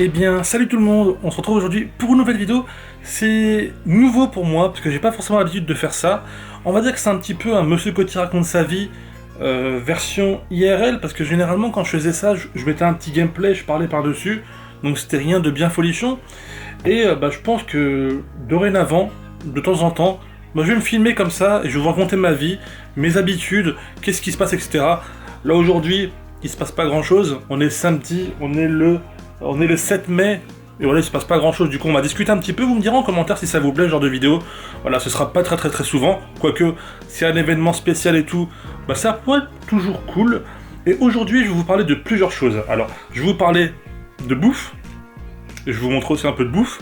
Eh bien, salut tout le monde, on se retrouve aujourd'hui pour une nouvelle vidéo. C'est nouveau pour moi, parce que j'ai pas forcément l'habitude de faire ça. On va dire que c'est un petit peu un Monsieur Coty raconte sa vie, version IRL, parce que généralement quand je faisais ça, je mettais un petit gameplay, je parlais par-dessus, donc c'était rien de bien folichon. Et je pense que dorénavant, de temps en temps, je vais me filmer comme ça, et je vais vous raconter ma vie, mes habitudes, qu'est-ce qui se passe, etc. Là aujourd'hui, il se passe pas grand-chose, on est samedi, on est le 7 mai, et voilà, il se passe pas grand chose, du coup on va discuter un petit peu, vous me direz en commentaire si ça vous plaît ce genre de vidéo. Voilà, ce sera pas très souvent, quoique s'il y a un événement spécial et tout, ça pourrait être toujours cool. Et aujourd'hui je vais vous parler de plusieurs choses. Alors, je vais vous parler de bouffe, et je vais vous montrer aussi un peu de bouffe.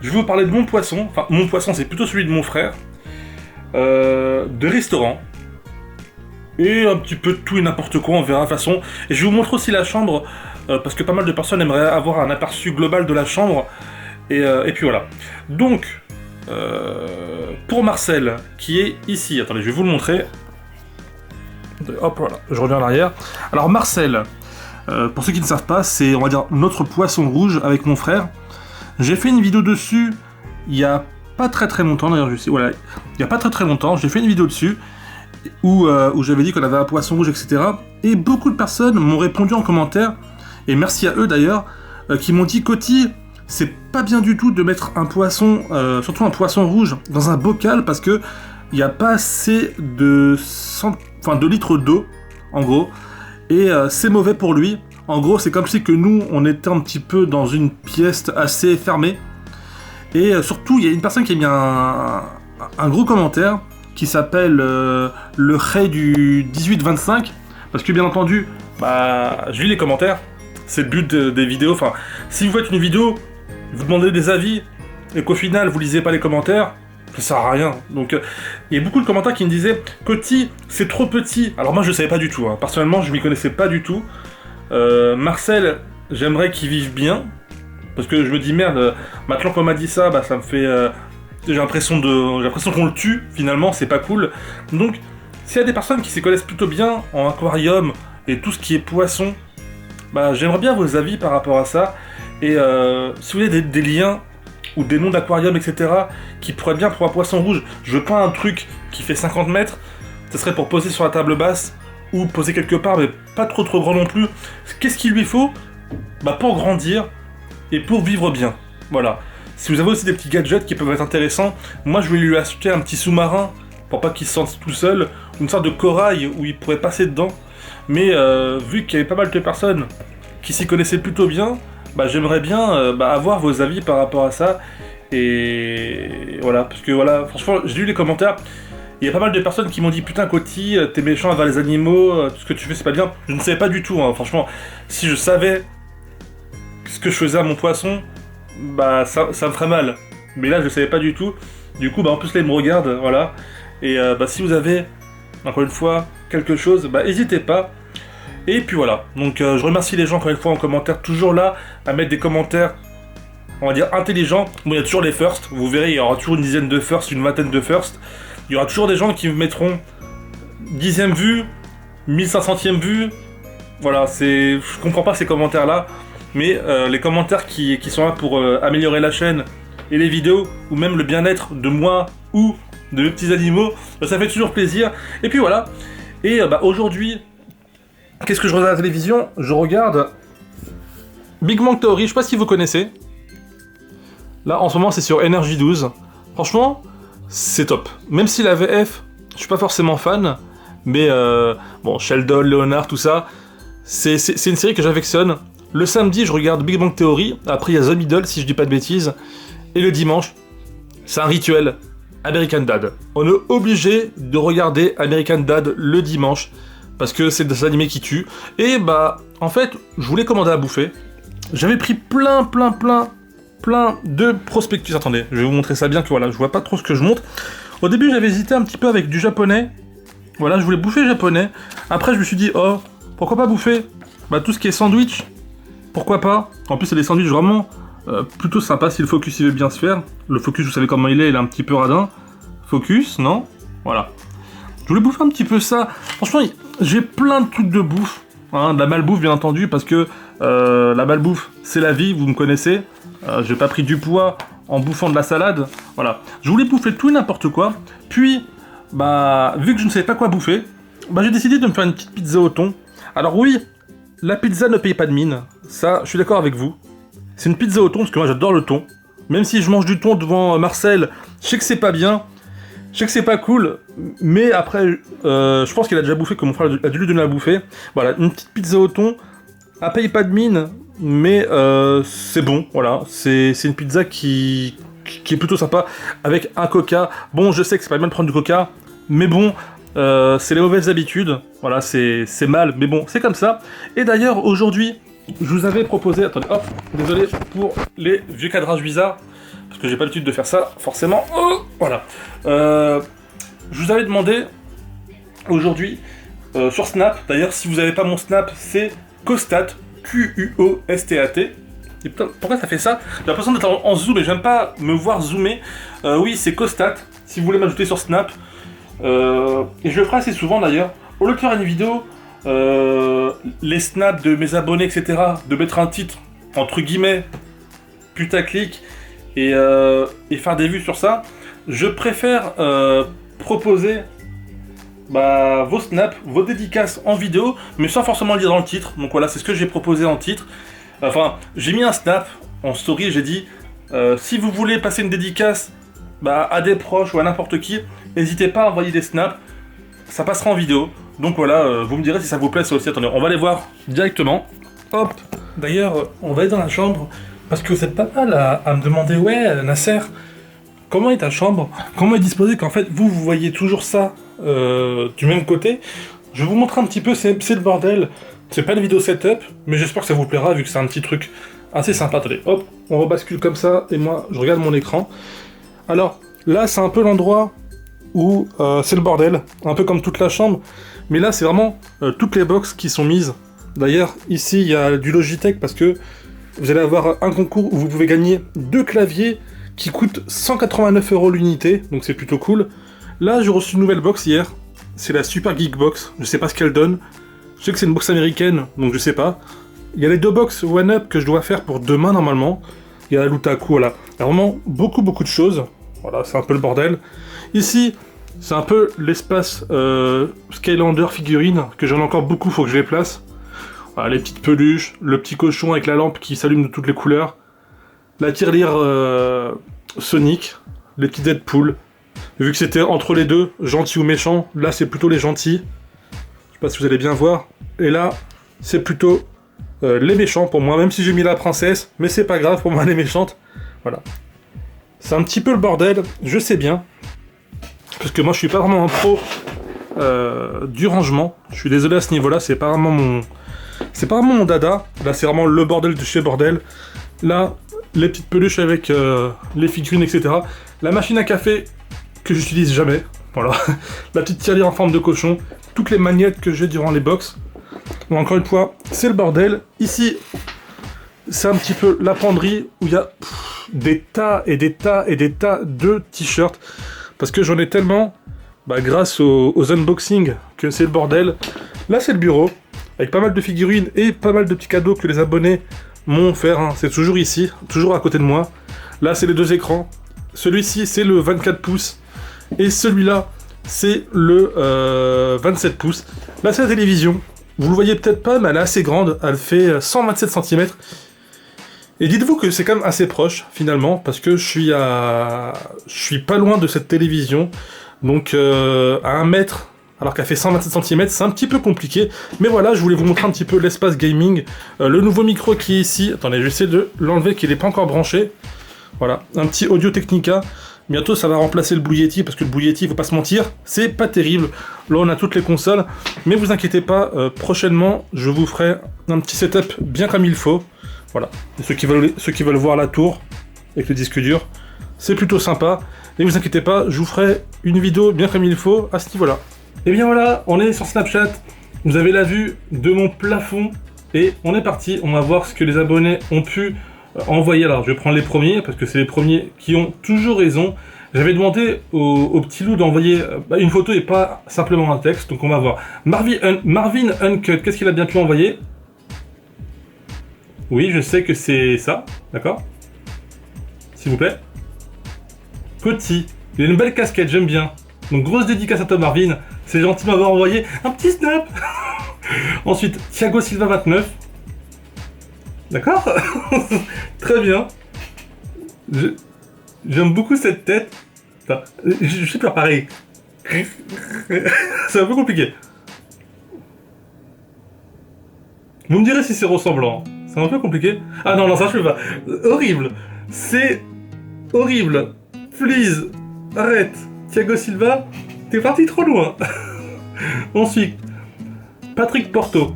Je vais vous parler de mon poisson, enfin mon poisson c'est plutôt celui de mon frère, de restaurant, et un petit peu de tout et n'importe quoi, on verra de toute façon. Et je vais vous montrer aussi la chambre, parce que pas mal de personnes aimeraient avoir un aperçu global de la chambre. Et puis voilà. Donc, pour Marcel, qui est ici, attendez, je vais vous le montrer. Hop, voilà, je reviens en arrière. Alors Marcel, pour ceux qui ne savent pas, c'est, on va dire, notre poisson rouge avec mon frère. J'ai fait une vidéo dessus il y a pas très longtemps, d'ailleurs, je sais, voilà, il y a pas très longtemps, j'ai fait une vidéo dessus, où j'avais dit qu'on avait un poisson rouge, etc. Et beaucoup de personnes m'ont répondu en commentaire, et merci à eux d'ailleurs, qui m'ont dit « Coty, c'est pas bien du tout de mettre un poisson, surtout un poisson rouge, dans un bocal, parce que il n'y a pas assez de litres d'eau, en gros, et c'est mauvais pour lui. En gros, c'est comme si que nous, on était un petit peu dans une pièce assez fermée. Et surtout, il y a une personne qui a mis un gros commentaire, qui s'appelle le Rey du 1825, parce que bien entendu, je lis les commentaires, c'est le but des vidéos. Enfin, si vous faites une vidéo, vous demandez des avis, et qu'au final vous lisez pas les commentaires, ça sert à rien. Donc il y a beaucoup de commentaires qui me disaient « Coty, c'est trop petit ». Alors moi je savais pas du tout, hein. Personnellement je m'y connaissais pas du tout. Marcel, j'aimerais qu'il vive bien, parce que je me dis merde, maintenant qu'on m'a dit ça, ça me fait... j'ai l'impression qu'on le tue, finalement, c'est pas cool. Donc, s'il y a des personnes qui s'y connaissent plutôt bien en aquarium et tout ce qui est poisson, j'aimerais bien vos avis par rapport à ça. Et si vous avez des liens ou des noms d'aquarium, etc., qui pourraient bien pour un poisson rouge, je veux pas un truc qui fait 50 mètres, ce serait pour poser sur la table basse ou poser quelque part, mais pas trop grand non plus. Qu'est-ce qu'il lui faut pour grandir et pour vivre bien. Voilà. Si vous avez aussi des petits gadgets qui peuvent être intéressants, moi je vais lui acheter un petit sous-marin pour pas qu'il se sente tout seul, une sorte de corail où il pourrait passer dedans. Mais vu qu'il y avait pas mal de personnes qui s'y connaissaient plutôt bien, j'aimerais bien avoir vos avis par rapport à ça. Et voilà, parce que voilà, franchement, j'ai lu les commentaires, il y a pas mal de personnes qui m'ont dit « Putain Coty, t'es méchant envers les animaux, tout ce que tu fais c'est pas bien ». Je ne savais pas du tout, hein. Franchement, si je savais ce que je faisais à mon poisson, ça me ferait mal. Mais là je savais pas du tout. Du coup en plus là il me regarde, voilà. Et si vous avez encore une fois quelque chose, n'hésitez pas. Et puis voilà. Donc je remercie les gens encore une fois en commentaire, toujours là à mettre des commentaires, on va dire intelligents. Bon, il y a toujours les first, vous verrez, il y aura toujours une dizaine de first, une vingtaine de first. Il y aura toujours des gens qui mettront 10e vue, 1500e vue. Voilà, je comprends pas ces commentaires là. Mais les commentaires qui sont là pour améliorer la chaîne et les vidéos, ou même le bien-être de moi ou de mes petits animaux, ça fait toujours plaisir. Et puis voilà. Et aujourd'hui, qu'est-ce que je regarde à la télévision? Je regarde Big Bang Theory, je sais pas si vous connaissez. Là, en ce moment, c'est sur Energy 12. Franchement, c'est top. Même si la VF, je suis pas forcément fan, mais Sheldon, Leonard, tout ça, c'est une série que j'affectionne. Le samedi, je regarde Big Bang Theory, après il y a The Middle, si je dis pas de bêtises, et le dimanche, c'est un rituel, American Dad. On est obligé de regarder American Dad le dimanche, parce que c'est des animés qui tuent. Et en fait, je voulais commander à bouffer, j'avais pris plein de prospectus. Attendez, je vais vous montrer ça bien, que voilà, je vois pas trop ce que je montre. Au début, j'avais hésité un petit peu avec du japonais, voilà, je voulais bouffer japonais. Après, je me suis dit, oh, pourquoi pas bouffer tout ce qui est sandwich. Pourquoi pas? En plus c'est des sandwichs vraiment plutôt sympas si le focus il veut bien se faire. Le focus vous savez comment il est un petit peu radin. Focus, non? Voilà. Je voulais bouffer un petit peu ça. Franchement, j'ai plein de trucs de bouffe. Hein, de la malbouffe bien entendu, parce que La malbouffe, c'est la vie, vous me connaissez. J'ai pas pris du poids en bouffant de la salade. Voilà. Je voulais bouffer tout et n'importe quoi. Puis, bah, vu que je ne savais pas quoi bouffer, bah, j'ai décidé de me faire une petite pizza au thon. Alors oui, la pizza ne paye pas de mine. Ça, je suis d'accord avec vous. C'est une pizza au thon, parce que moi j'adore le thon. Même si je mange du thon devant Marcel, je sais que c'est pas bien. Je sais que c'est pas cool, mais après, je pense qu'il a déjà bouffé, que mon frère a dû lui donner à bouffer. Voilà, une petite pizza au thon, elle paye pas de mine, mais c'est bon, voilà. C'est une pizza qui est plutôt sympa, avec un coca. Bon, je sais que c'est pas bien de prendre du coca, mais bon, c'est les mauvaises habitudes. Voilà, c'est mal, mais bon, c'est comme ça. Et d'ailleurs, aujourd'hui, je vous avais proposé... Attendez, hop, désolé pour les vieux cadrages bizarres. Parce que j'ai pas l'habitude de faire ça, forcément. Oh, voilà. Je vous avais demandé aujourd'hui sur Snap. D'ailleurs, si vous n'avez pas mon Snap, c'est Quostat, Quostat. Et putain, pourquoi ça fait ça? J'ai l'impression d'être en zoom et j'aime pas me voir zoomer. Oui, c'est Quostat. Si vous voulez m'ajouter sur Snap. Et je le ferai assez souvent d'ailleurs. Au lieu de faire une vidéo, les snaps de mes abonnés, etc., de mettre un titre entre guillemets putaclic et faire des vues sur ça, je préfère proposer vos snaps, vos dédicaces en vidéo, mais sans forcément le dire dans le titre. Donc voilà, c'est ce que j'ai proposé en titre. Enfin, j'ai mis un snap en story, j'ai dit si vous voulez passer une dédicace à des proches ou à n'importe qui, n'hésitez pas à envoyer des snaps, ça passera en vidéo. Donc voilà, vous me direz si ça vous plaît ça aussi. Attendez, on va aller voir directement. Hop. D'ailleurs, on va aller dans la chambre. Parce que vous êtes pas mal à me demander, ouais, Nasser, comment est ta chambre? Comment est disposée? Qu'en fait, vous voyez toujours ça du même côté. Je vais vous montrer un petit peu, c'est le bordel. C'est pas une vidéo setup, mais j'espère que ça vous plaira, vu que c'est un petit truc assez sympa. Attendez, hop, on rebascule comme ça, et moi, je regarde mon écran. Alors, là, c'est un peu l'endroit où c'est le bordel, un peu comme toute la chambre. Mais là, c'est vraiment toutes les box qui sont mises. D'ailleurs, ici, il y a du Logitech, parce que vous allez avoir un concours où vous pouvez gagner 2 claviers qui coûtent 189 € l'unité, donc c'est plutôt cool. Là, j'ai reçu une nouvelle box hier, c'est la Super Geek Box, je sais pas ce qu'elle donne. Je sais que c'est une box américaine, donc je sais pas. Il y a les 2 box One Up que je dois faire pour demain normalement. Il y a la Lutaku, voilà. Il y a vraiment beaucoup de choses. Voilà, c'est un peu le bordel. Ici, c'est un peu l'espace Skylander figurine, que j'en ai encore beaucoup, faut que je les place. Voilà, les petites peluches, le petit cochon avec la lampe qui s'allume de toutes les couleurs, la tirelire Sonic, les petits Deadpool. Vu que c'était entre les deux, gentil ou méchant, là c'est plutôt les gentils. Je sais pas si vous allez bien voir. Et là, c'est plutôt les méchants pour moi, même si j'ai mis la princesse, mais c'est pas grave pour moi les méchantes. Voilà. C'est un petit peu le bordel, je sais bien. Parce que moi je suis pas vraiment un pro du rangement. Je suis désolé à ce niveau-là, c'est pas vraiment mon dada. Là, c'est vraiment le bordel de chez bordel. Là, les petites peluches avec les figurines, etc. La machine à café que j'utilise jamais. Voilà. La petite tirelire en forme de cochon. Toutes les magnettes que j'ai durant les box. Donc, encore une fois, c'est le bordel. Ici, c'est un petit peu la penderie où il y a des tas et des tas et des tas de t-shirts. Parce que j'en ai tellement, grâce aux unboxings, que c'est le bordel. Là, c'est le bureau. Avec pas mal de figurines et pas mal de petits cadeaux que les abonnés m'ont offert. Hein. C'est toujours ici, toujours à côté de moi. Là, c'est les 2 écrans. Celui-ci, c'est le 24 pouces. Et celui-là, c'est le 27 pouces. Là, c'est la télévision. Vous le voyez peut-être pas, mais elle est assez grande. Elle fait 127 cm. Et dites-vous que c'est quand même assez proche, finalement, parce que je suis pas loin de cette télévision. Donc, à 1 mètre... alors qu'elle fait 127 cm, c'est un petit peu compliqué. Mais voilà, je voulais vous montrer un petit peu l'espace gaming. Le nouveau micro qui est ici. Attendez, je vais essayer de l'enlever, qu'il n'est pas encore branché. Voilà, un petit Audio Technica. Bientôt, ça va remplacer le Blue Yeti, parce que le Blue Yeti, faut pas se mentir, c'est pas terrible. Là, on a toutes les consoles. Mais vous inquiétez pas, prochainement, je vous ferai un petit setup bien comme il faut. Voilà, et ceux qui veulent voir la tour avec le disque dur, c'est plutôt sympa. Et vous inquiétez pas, je vous ferai une vidéo bien comme il faut à ce niveau-là. Et bien voilà, on est sur Snapchat, vous avez la vue de mon plafond, et on est parti, on va voir ce que les abonnés ont pu envoyer. Alors je vais prendre les premiers, parce que c'est les premiers qui ont toujours raison. J'avais demandé au petit loup d'envoyer une photo et pas simplement un texte, donc on va voir. Marvin Uncut, qu'est-ce qu'il a bien pu envoyer? Oui, je sais que c'est ça, d'accord? S'il vous plaît. Coty, il a une belle casquette, j'aime bien. Donc grosse dédicace à toi Marvin, c'est gentil de m'avoir envoyé un petit snap. Ensuite, Thiago Silva 29. D'accord. Très bien. J'aime beaucoup cette tête. Enfin, je sais pas pareil. C'est un peu compliqué. Vous me direz si c'est ressemblant. C'est un peu compliqué. Ah non, non, ça je peux pas. Horrible. C'est horrible. Please, arrête. Thiago Silva, t'es parti trop loin. Ensuite, Patrick Porto.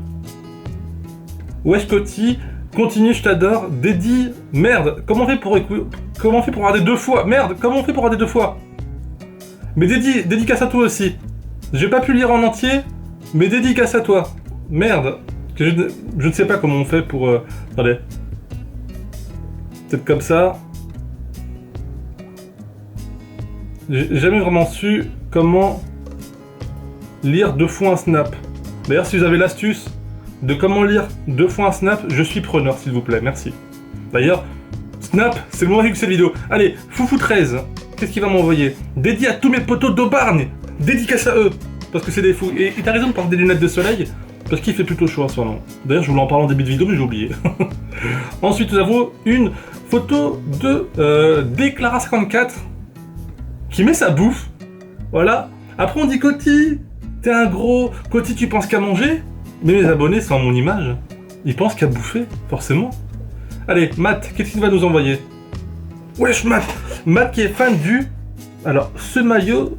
Wesh Coty, continue, je t'adore. Dédi, merde, comment on fait pour regarder deux fois? Merde, comment on fait pour regarder deux fois? Mais dédicace à toi aussi. J'ai pas pu lire en entier, mais dédicace à toi. Merde, je ne sais pas comment on fait pour... Attendez. Peut-être comme ça. J'ai jamais vraiment su comment lire deux fois un snap. D'ailleurs, si vous avez l'astuce de comment lire deux fois un snap, je suis preneur, s'il vous plaît, merci. D'ailleurs, snap, c'est le moment que cette vidéo. Allez, Foufou13, qu'est-ce qu'il va m'envoyer? Dédié à tous mes potos d'Aubargne, dédicace à eux, parce que c'est des fous. Et t'as raison de porter des lunettes de soleil, parce qu'il fait plutôt chaud en ce moment. D'ailleurs, je voulais en parler en début de vidéo, mais j'ai oublié. Ensuite, nous avons une photo de Déclara54, qui met sa bouffe. Voilà. Après, on dit Coty, t'es un gros. Coty, tu penses qu'à manger? Mais mes abonnés, sans mon image, ils pensent qu'à bouffer, forcément. Allez, Matt, qu'est-ce qu'il va nous envoyer? Wesh, Matt! Matt qui est fan du... Alors, ce maillot,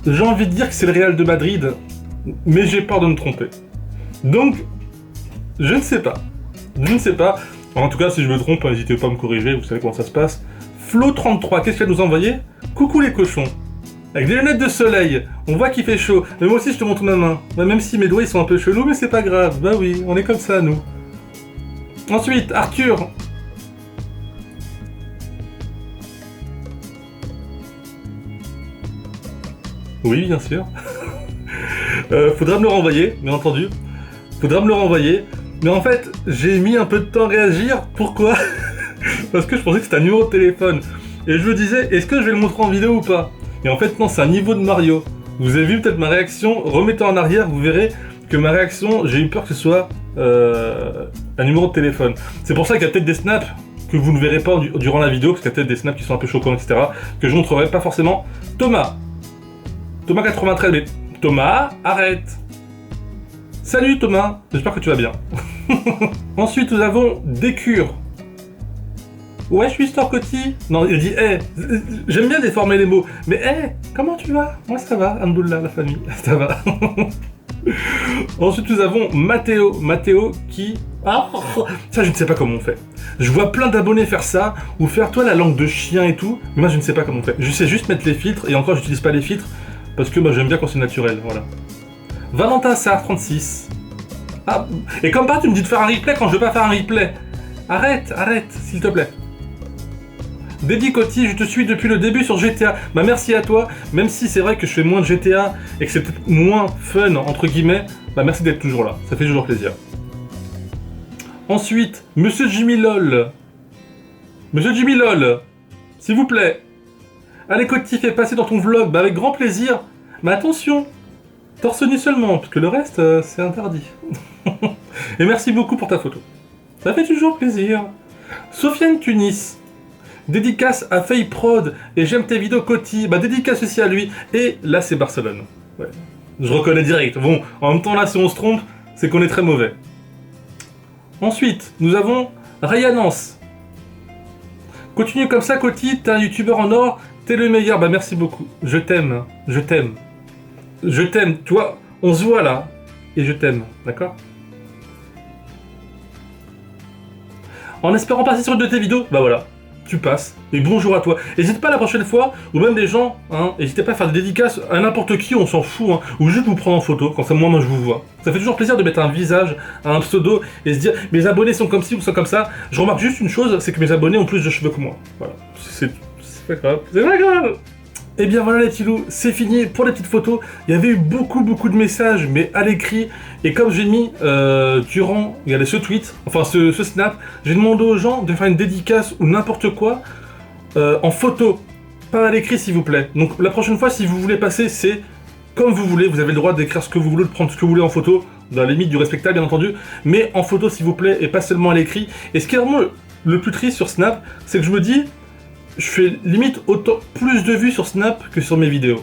j'ai envie de dire que c'est le Real de Madrid, mais j'ai peur de me tromper. Donc, je ne sais pas. Je ne sais pas. En tout cas, si je me trompe, n'hésitez pas à me corriger, vous savez comment ça se passe. Flo33, qu'est-ce qu'elle nous a envoyé? Coucou les cochons. Avec des lunettes de soleil, on voit qu'il fait chaud. Mais moi aussi, je te montre ma main. Bah, même si mes doigts ils sont un peu chelous, mais c'est pas grave. Bah oui, on est comme ça, nous. Ensuite, Arthur. Oui, bien sûr. Faudra me le renvoyer, bien entendu. Faudra me le renvoyer. Mais en fait, j'ai mis un peu de temps à réagir. Pourquoi? Parce que je pensais que c'était un numéro de téléphone. Et je me disais, est-ce que je vais le montrer en vidéo ou pas? Et en fait, non, c'est un niveau de Mario. Vous avez vu peut-être ma réaction, remettez en arrière, vous verrez que ma réaction, j'ai eu peur que ce soit un numéro de téléphone. C'est pour ça qu'il y a peut-être des snaps que vous ne verrez pas durant la vidéo, parce qu'il y a peut-être des snaps qui sont un peu choquants, etc., que je ne montrerai pas forcément. Thomas 93, mais Thomas, arrête. Salut Thomas, j'espère que tu vas bien. Ensuite, nous avons Décure. Ouais, je suis Store Coty. Non, il dit hey. J'aime bien déformer les mots. Mais hey, comment tu vas? Moi ça va, Alhamdoulilah, la famille, ça va. Ensuite, nous avons Mathéo. Mathéo qui... Ah, ça je ne sais pas comment on fait. Je vois plein d'abonnés faire ça, ou faire toi la langue de chien et tout, mais moi je ne sais pas comment on fait. Je sais juste mettre les filtres, et encore j'utilise pas les filtres, parce que moi j'aime bien quand c'est naturel, voilà. Valentin Sarr, 36. Ah, et comme pas, tu me dis de faire un replay quand je veux pas faire un replay. Arrête, arrête, s'il te plaît. Dédi Coty, je te suis depuis le début sur GTA. Bah merci à toi, même si c'est vrai que je fais moins de GTA et que c'est peut-être moins fun, entre guillemets, bah merci d'être toujours là, ça fait toujours plaisir. Ensuite, Monsieur Jimmy LOL. Monsieur Jimmy LOL, s'il vous plaît. Allez Coty, fais passer dans ton vlog, bah avec grand plaisir. Mais attention, torse nu seulement, parce que le reste, c'est interdit. Et merci beaucoup pour ta photo. Ça fait toujours plaisir. Sofiane Tunis. Dédicace à Faye Prod et j'aime tes vidéos Coty. Bah dédicace aussi à lui. Et là c'est Barcelone. Ouais. Je reconnais direct. Bon, en même temps là si on se trompe, c'est qu'on est très mauvais. Ensuite, nous avons Ryanance. Continue comme ça Coty, t'es un youtubeur en or, t'es le meilleur. Bah merci beaucoup. Je t'aime. Je t'aime. Je t'aime. Tu vois, on se voit là. Et je t'aime. D'accord? En espérant passer sur une de tes vidéos, bah voilà. Tu passes, et bonjour à toi. N'hésite pas la prochaine fois, ou même des gens, hein, n'hésitez pas à faire des dédicaces à n'importe qui, on s'en fout, hein, ou juste vous prendre en photo, quand ça moi je vous vois. Ça fait toujours plaisir de mettre un visage à un pseudo et se dire mes abonnés sont comme ci ou sont comme ça. Je remarque juste une chose, c'est que mes abonnés ont plus de cheveux que moi. Voilà, c'est pas grave, c'est pas grave. Et bien voilà les petits loups, c'est fini pour les petites photos. Il y avait eu beaucoup de messages, mais à l'écrit. Et comme j'ai mis durant, regardez ce tweet, enfin ce snap, j'ai demandé aux gens de faire une dédicace ou n'importe quoi en photo, pas à l'écrit s'il vous plaît. Donc la prochaine fois, si vous voulez passer, c'est comme vous voulez. Vous avez le droit d'écrire ce que vous voulez, de prendre ce que vous voulez en photo, dans la limite du respectable bien entendu, mais en photo s'il vous plaît, et pas seulement à l'écrit. Et ce qui est vraiment le plus triste sur Snap, c'est que je me dis, je fais limite autant plus de vues sur Snap que sur mes vidéos.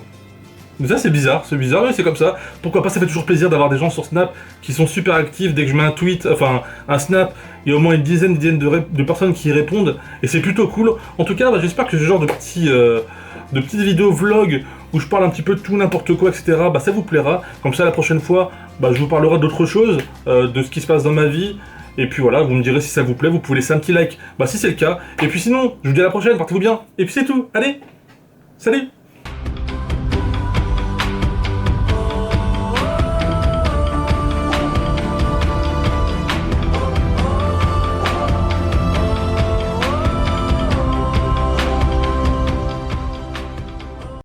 Mais ça c'est bizarre, mais c'est comme ça. Pourquoi pas, ça fait toujours plaisir d'avoir des gens sur Snap qui sont super actifs. Dès que je mets un tweet, enfin un Snap, il y a au moins une dizaine de personnes qui y répondent. Et c'est plutôt cool. En tout cas, j'espère que ce genre de petites vidéos vlog où je parle un petit peu de tout, n'importe quoi, etc. Ça vous plaira. Comme ça, la prochaine fois, je vous parlerai d'autres choses, de ce qui se passe dans ma vie. Et puis voilà, vous me direz si ça vous plaît, vous pouvez laisser un petit like si c'est le cas. Et puis sinon, je vous dis à la prochaine, portez-vous bien. Et puis c'est tout, allez, salut!